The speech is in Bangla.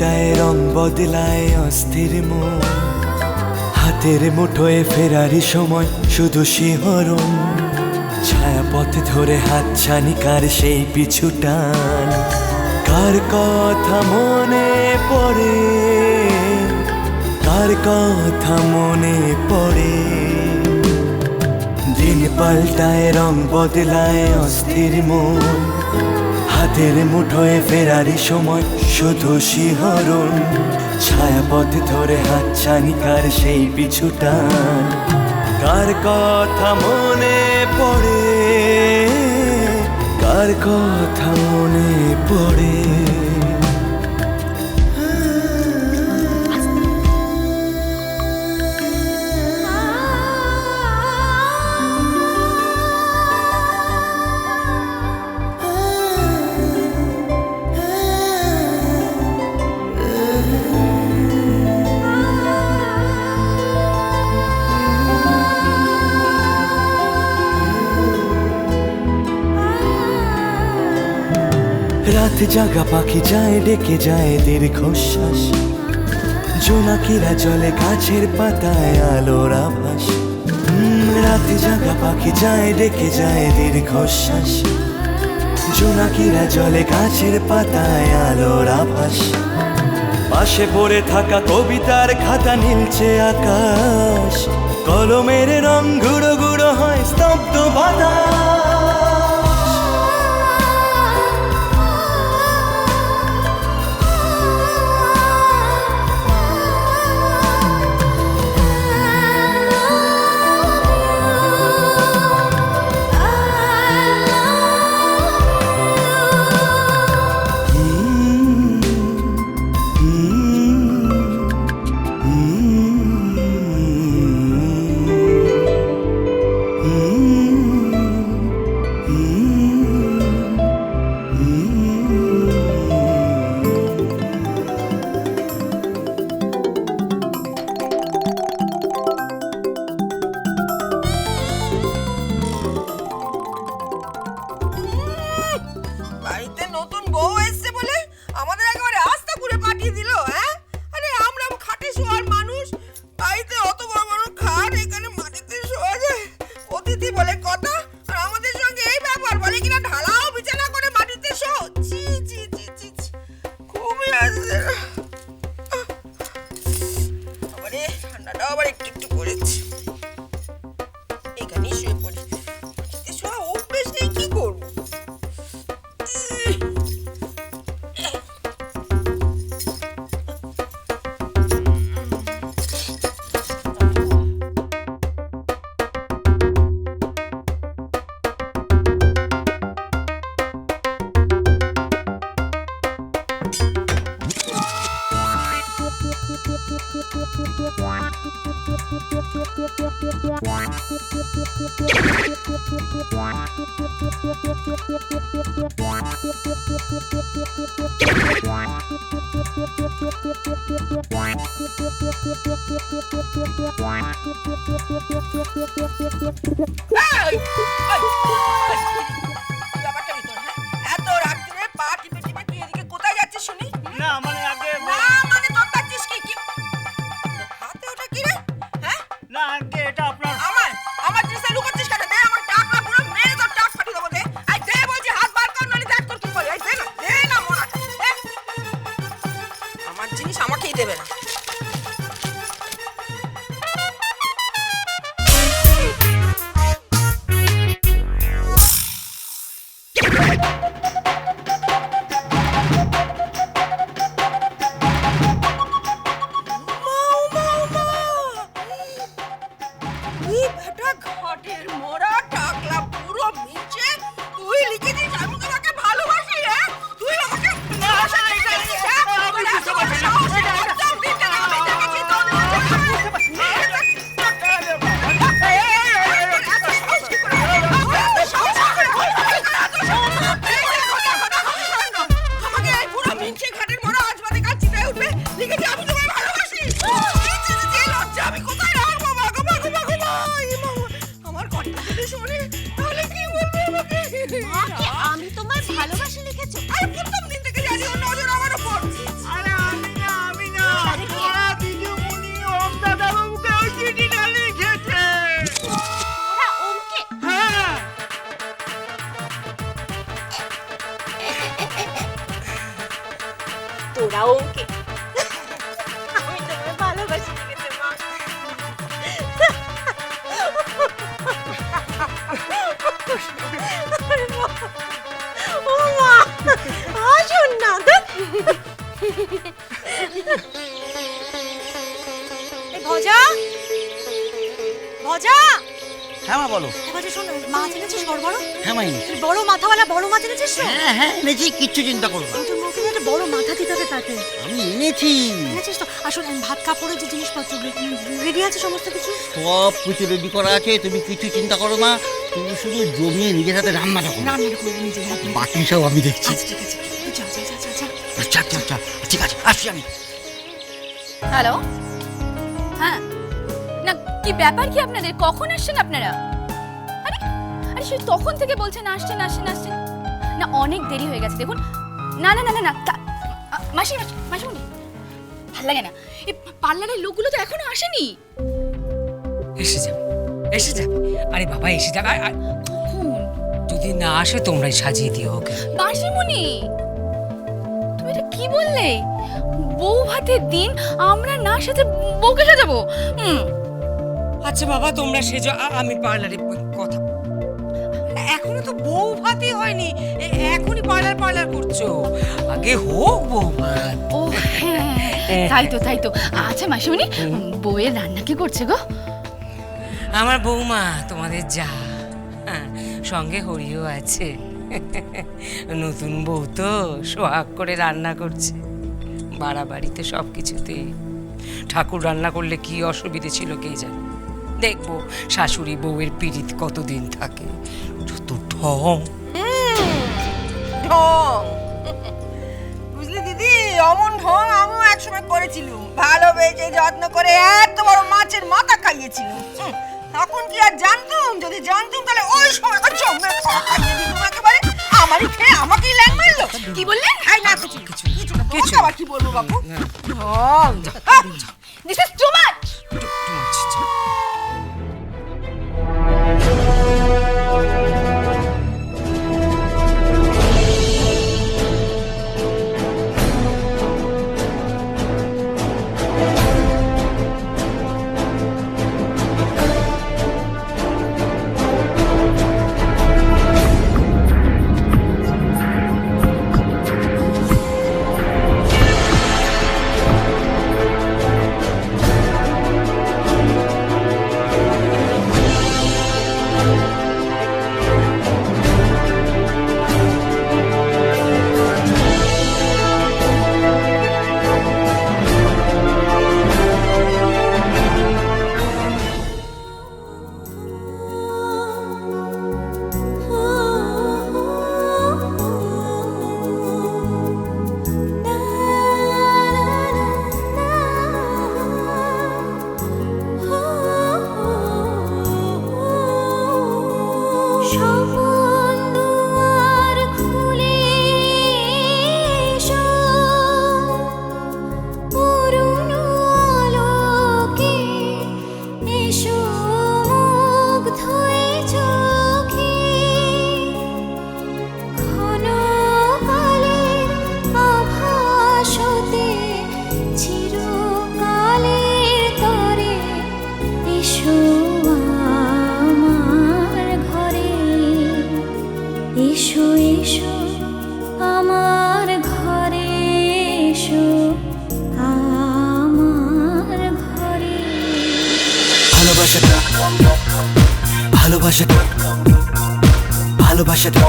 পাল্টায় রং বদলায় অস্থির মন, হাতের মুঠোয় ফেরারি সময় শুধু শিহরণ, ছায়াপথ ধরে হাতছানি কার সেই পিছু টান, কার কথা মনে পড়ে, কার কথা মনে পড়ে। দিন পাল্টায় রং বদলায় অস্থির মন, হাতের মুঠোয় ফেরারি সময় শুধু শিহরণ, ছায়াপথ ধরে হাতছানি কার সেই পিছু টান, কার কথা মনে পড়ে, কার কথা মনে পড়ে। রাত জাগা পাখি যায় ডেকে যায় দীর্ঘশ্বাস, জোনাকিরা জলে গাছের পাতায় আলোর আভাস। রাত জাগা পাখি যায় ডেকে যায় দীর্ঘশ্বাস, জোনাকিরা জলে গাছের পাতায় আলোর আভাস। পাশে পড়ে থাকা কবিতার খাতা নীলছে আকাশ, কলমের রং গুঁড়ো গুঁড়ো হয় স্তব্ধ বাতাস। তুই আমাকে তোরাও ওকে। আমি তোমায় ভালোবাসি রে মা। ও মা, আসুন না। ভজা, ভজা। হ্যাঁ মা বলো। ভজা শোন, মাছ এনেছিস বড় বড়? হ্যাঁ মা এনেছি। বড় মাথাওয়ালা বড় মাছ এনেছিস তো? হ্যাঁ হ্যাঁ এনেছি, কিচ্ছু চিন্তা করো না। তোর মুখে একটা বড় মাথা দিতে হবে তাতে। আমি এনেছি। এনেছিস তো? আসলে ভাত কাপড়ের যে জিনিসপত্র রেডি আছে সমস্ত কিছু? সব কিছু রেডি করা আছে, তুমি কিছু চিন্তা করো না। তুমি শুধু জমিয়ে নিজের হাতে রান্নাটা করো। রান্নাটা করবি নিজের হাতে। বাকি সব আমি দেখছি। আচ্ছা ঠিক আছে, তুই যা যা যা যা যা। আচ্ছা আচ্ছা আচ্ছা ঠিক আছে, আসছি আমি। হ্যালো, হ্যাঁ, না কি ব্যাপার কি আপনাদের? কখন আসছেন আপনারা? আরে আরে সেই তখন থেকে বলছেন আসছেন আসছেন আসছেন, না অনেক দেরি হয়ে গেছে দেখুন। না না না না না মাসি মাসি ভাল লাগে না, এই পার্লারের লোকগুলো তো এখনো আসেনি। এসে যাবে এসে যাবে, আরে বাবা এসে যাবে। কখন? যদি না আসে তোমরাই সাজিয়ে দিও ওকে। মাসিমণি, তুমি এটা কি বললে? বউ ভাতের দিন আমরা না সাথে বউকে সাজাবো? আচ্ছা বাবা তোমরা সেজো, আমি পার্লারে কথা। এখনো তো বউ ভাতই হয়নি, এখনই পার্লার পার্লার করছো। আগে হোক বউ ভাত। ও হ্যাঁ, তাই তো তাই তো। আচ্ছা মাসিমণি, বউয়ের রান্না কি করছে গো? আমার বৌমা তোমাদের যা, হ্যাঁ, সঙ্গে হরিও আছে। নতুন বউ তো সোহাগ করে রান্না করছে। বাড়াবাড়িতে সব কিছুতে ঠাকুর রান্না করলে কি অসুবিধে ছিল কে জানে। দেখবো শাশুড়ি বউয়ের পীড়িত কতদিন থাকে। যত ঢং ঢং, বুঝলি দিদি, অমন ঢং আমিও একসময় করেছিলুম। ভালোবেসে যত্ন করে এত বড় মাছের মাথা খাইয়েছিলুম। তখন কি আর জানতুম? যদি জানতুম তাহলে ওই সময় জমে খাইয়ে দিতুম একেবারে। আমারই খেয়ে আমাকেই ল্যাং মারলো। কি বললেন? এই না কিছু কিছু কিছু না, তোমাকে আবার কি বলবো বাবু? ঢং। This is too much. ভালোবাসাটা ভালোবাসাটা